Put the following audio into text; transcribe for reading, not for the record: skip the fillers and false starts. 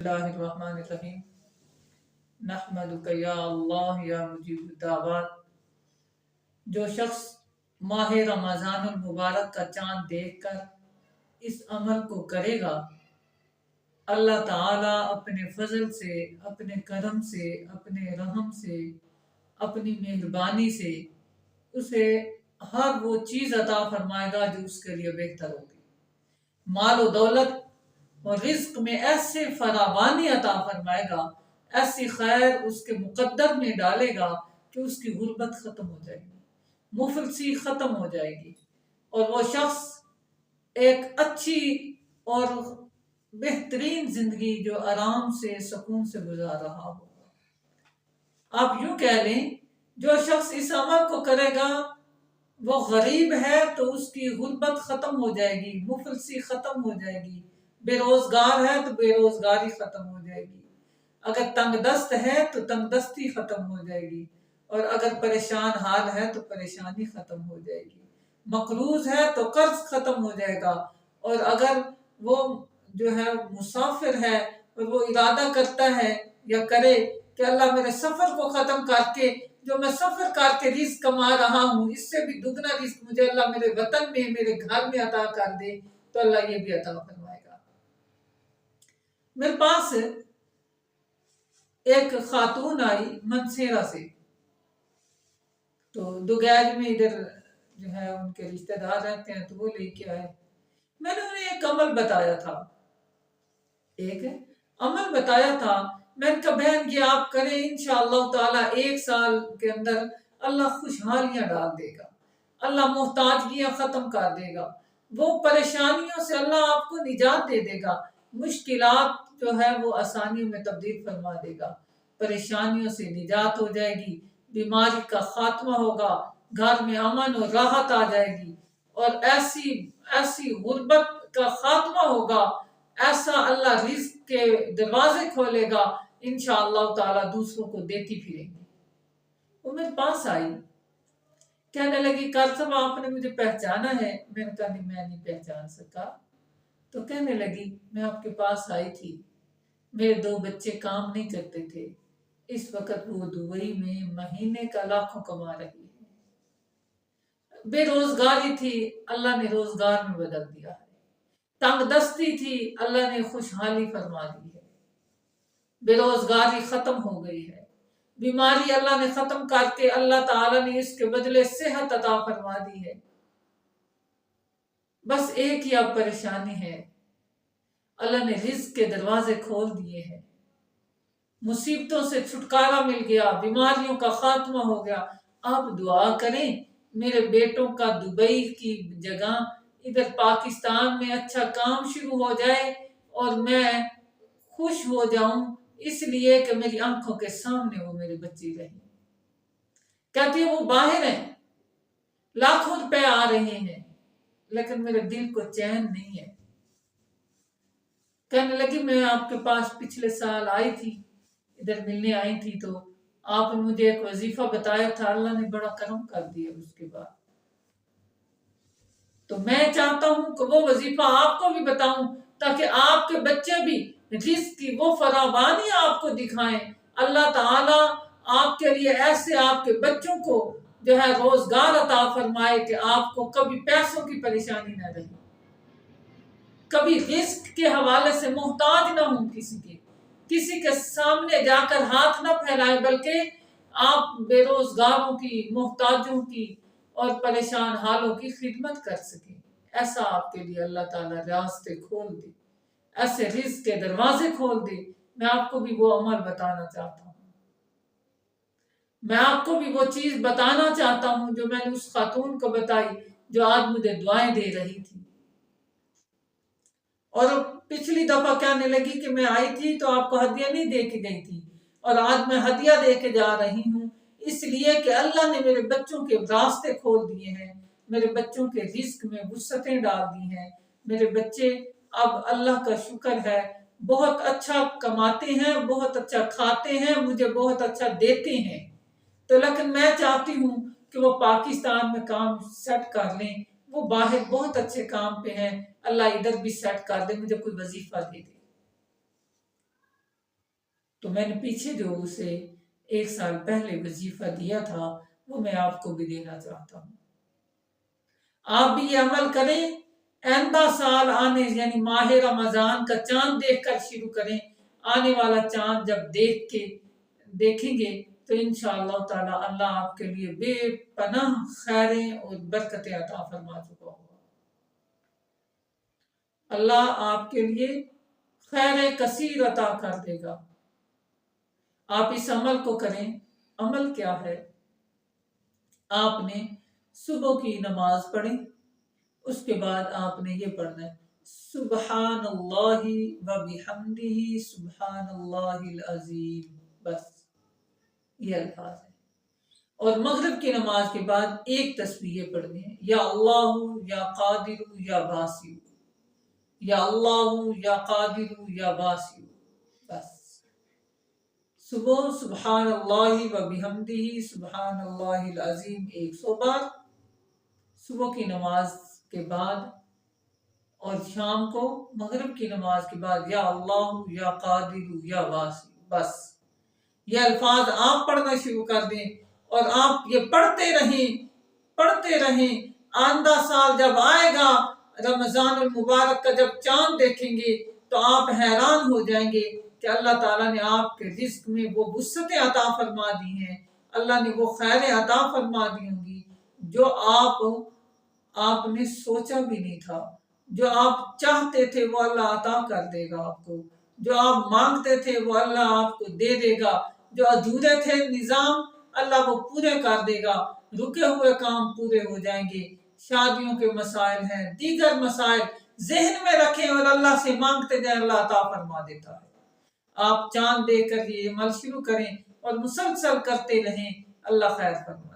اللہ الرحمن الرحیم نحمدک یا اللہ یا مجیب الدعوات۔ جو شخص ماہ رمضان المبارک کا چاند دیکھ کر اس عمل کو کرے گا، اللہ تعالیٰ اپنے فضل سے، اپنے کرم سے، اپنے رحم سے، اپنی مہربانی سے اسے ہر وہ چیز عطا فرمائے گا جو اس کے لیے بہتر ہوگی۔ مال و دولت اور رزق میں ایسے فراوانی عطا فرمائے گا، ایسی خیر اس کے مقدر میں ڈالے گا کہ اس کی غربت ختم ہو جائے گی، مفلسی ختم ہو جائے گی، اور وہ شخص ایک اچھی اور بہترین زندگی جو آرام سے سکون سے گزار رہا ہوگا۔ آپ یوں کہہ لیں، جو شخص اس عمل کو کرے گا وہ غریب ہے تو اس کی غربت ختم ہو جائے گی، مفلسی ختم ہو جائے گی، بے روزگار ہے تو بے روزگاری ختم ہو جائے گی، اگر تنگ دست ہے تو تنگ دستی ختم ہو جائے گی، اور اگر پریشان حال ہے تو پریشانی ختم ہو جائے گی، مقروض ہے تو قرض ختم ہو جائے گا، اور اگر وہ جو ہے مسافر ہے اور وہ ارادہ کرتا ہے یا کرے کہ اللہ میرے سفر کو ختم کر کے جو میں سفر کر کے رزق کما رہا ہوں اس سے بھی دگنا رزق مجھے اللہ میرے وطن میں، میرے گھر میں عطا کر دے، تو اللہ یہ بھی عطا فرمائے گا۔ میرے پاس ایک خاتون آئی منسیرا سے، تو دوگیج میں ادھر جو ہے ان کے رشتہ دار رہتے ہیں، تو وہ لے کے آئے۔ میں نے انہیں ایک عمل بتایا تھا، میں نے کہا بہن یہ آپ کریں، انشاءاللہ تعالیٰ 1 سال کے اندر اللہ خوشحالیاں ڈال دے گا، اللہ محتاجگیاں ختم کر دے گا، وہ پریشانیوں سے اللہ آپ کو نجات دے دے گا، مشکلات جو ہے وہ آسانیوں میں تبدیل فرما دے گا، پریشانیوں سے نجات ہو جائے گی، بیماری کا خاتمہ ہوگا، گھر میں امن اور راحت آ جائے گی، اور ایسی غربت کا خاتمہ ہوگا، ایسا اللہ رزق کے دروازے کھولے گا، انشاءاللہ تعالیٰ دوسروں کو دیتی پھریں گی۔ وہ میرے پاس آئی، کہنے لگی کارصب آپ نے مجھے پہچانا ہے؟ میں نے کہا نہیں میں نہیں پہچان سکا۔ تو کہنے لگی میں آپ کے پاس آئی تھی، میرے 2 بچے کام نہیں کرتے تھے، اس وقت وہ دبئی میں مہینے کا لاکھوں کما رہی ہے، بے روزگاری تھی اللہ نے روزگار میں بدل دیا ہے، تنگ دستی تھی اللہ نے خوشحالی فرما دی ہے، بے روزگاری ختم ہو گئی ہے، بیماری اللہ نے ختم کر کے اللہ تعالیٰ نے اس کے بدلے صحت عطا فرما دی ہے، بس ایک ہی اب پریشانی ہے، اللہ نے رزق کے دروازے کھول دیے ہیں، مصیبتوں سے چھٹکارا مل گیا، بیماریوں کا خاتمہ ہو گیا۔ آپ دعا کریں میرے بیٹوں کا دبئی کی جگہ ادھر پاکستان میں اچھا کام شروع ہو جائے اور میں خوش ہو جاؤں، اس لیے کہ میری آنکھوں کے سامنے وہ میرے بچے رہیں۔ کہتی ہے وہ باہر ہیں، لاکھوں روپے آ رہے ہیں لیکن میرے دل کو چین نہیں ہے۔ کہنے لگی میں آپ کے پاس پچھلے سال آئی تھی، ادھر ملنے آئی تھی، تو آپ نے مجھے ایک وظیفہ بتایا تھا، اللہ نے بڑا کرم کر دیا اس کے بعد، تو میں چاہتا ہوں کہ وہ وظیفہ آپ کو بھی بتاؤں تاکہ آپ کے بچے بھی رزق کی وہ فراوانی آپ کو دکھائیں، اللہ تعالیٰ آپ کے لیے ایسے آپ کے بچوں کو جو ہے روزگار عطا فرمائے کہ آپ کو کبھی پیسوں کی پریشانی نہ رہے، کبھی رزق کے حوالے سے محتاج نہ ہوں، کسی کے سامنے جا کر ہاتھ نہ پھیلائے، بلکہ آپ بے روزگاروں کی، محتاجوں کی اور پریشان حالوں کی خدمت کر سکیں۔ ایسا آپ کے لیے اللہ تعالیٰ راستے کھول دے، ایسے رزق کے دروازے کھول دے۔ میں آپ کو بھی وہ عمل بتانا چاہتا ہوں، میں آپ کو بھی وہ چیز بتانا چاہتا ہوں جو میں نے اس خاتون کو بتائی جو آج مجھے دعائیں دے رہی تھی، اور پچھلی دفعہ کہنے لگی کہ میں آئی تھی تو آپ کو ہدیہ نہیں دے کے گئی تھی، اور آج میں ہدیہ دے کے جا رہی ہوں، اس لیے کہ اللہ نے میرے بچوں کے راستے کھول دیے ہیں، میرے بچوں کے رزق میں وسعتیں ڈال دی ہیں، میرے بچے اب اللہ کا شکر ہے بہت اچھا کماتے ہیں، بہت اچھا کھاتے ہیں، مجھے بہت اچھا دیتے ہیں، تو لیکن میں چاہتی ہوں کہ وہ پاکستان میں کام سیٹ کر لیں، وہ باہر بہت اچھے کام پہ ہیں، اللہ ادھر بھی سیٹ کر دے، مجھے کوئی وظیفہ دے دے۔ تو میں نے پیچھے جو اسے 1 سال پہلے وظیفہ دیا تھا وہ میں آپ کو بھی دینا چاہتا ہوں. آپ بھی یہ عمل کریں. آئندہ سال آنے یعنی ماہ رمضان کا چاند دیکھ کر شروع کریں. آنے والا چاند جب دیکھیں گے تو انشاءاللہ تعالی اللہ آپ کے لیے بے پناہ خیریں اور برکتیں عطا فرما چکا ہوگا. اللہ آپ کے لیے خیر کثیر عطا کر دے گا. آپ اس عمل کو کریں. عمل کیا ہے؟ آپ نے صبح کی نماز پڑھی، اس کے بعد آپ نے یہ پڑھنا ہے سبحان اللہ و بحمدہ سبحان اللہ العظیم. بس یہ الفاظ ہیں. اور مغرب کی نماز کے بعد ایک تسبیح پڑھنی ہے، یا اللہ یا قادر یا باسیو، یا اللہ یا قادر یا باسیو. بس صبح سبحان اللہ و بحمدہ سبحان اللہ العظیم 100 بار صبح کی نماز کے بعد، اور شام کو مغرب کی نماز کے بعد یا اللہ یا قادر یا باسیو. بس یہ الفاظ آپ پڑھنا شروع کر دیں اور آپ یہ پڑھتے رہیں. آئندہ سال جب آئے گا رمضان المبارک کا، جب چاند دیکھیں گے تو آپ حیران ہو جائیں گے کہ اللہ تعالیٰ نے آپ کے رزق میں وہ وسعتیں عطا فرما دی ہیں. اللہ نے وہ خیریں عطا فرما دی ہوں گی جو آپ نے سوچا بھی نہیں تھا. جو آپ چاہتے تھے وہ اللہ عطا کر دے گا آپ کو. جو آپ مانگتے تھے وہ اللہ آپ کو دے دے گا. جو ادھورے تھے نظام اللہ وہ پورے کر دے گا. رکے ہوئے کام پورے ہو جائیں گے. شادیوں کے مسائل ہیں، دیگر مسائل ذہن میں رکھیں اور اللہ سے مانگتے جائیں، اللہ عطا فرما دیتا ہے. آپ چاند دے کر یہ عمل شروع کریں اور مسلسل کرتے رہیں. اللہ خیر فرما.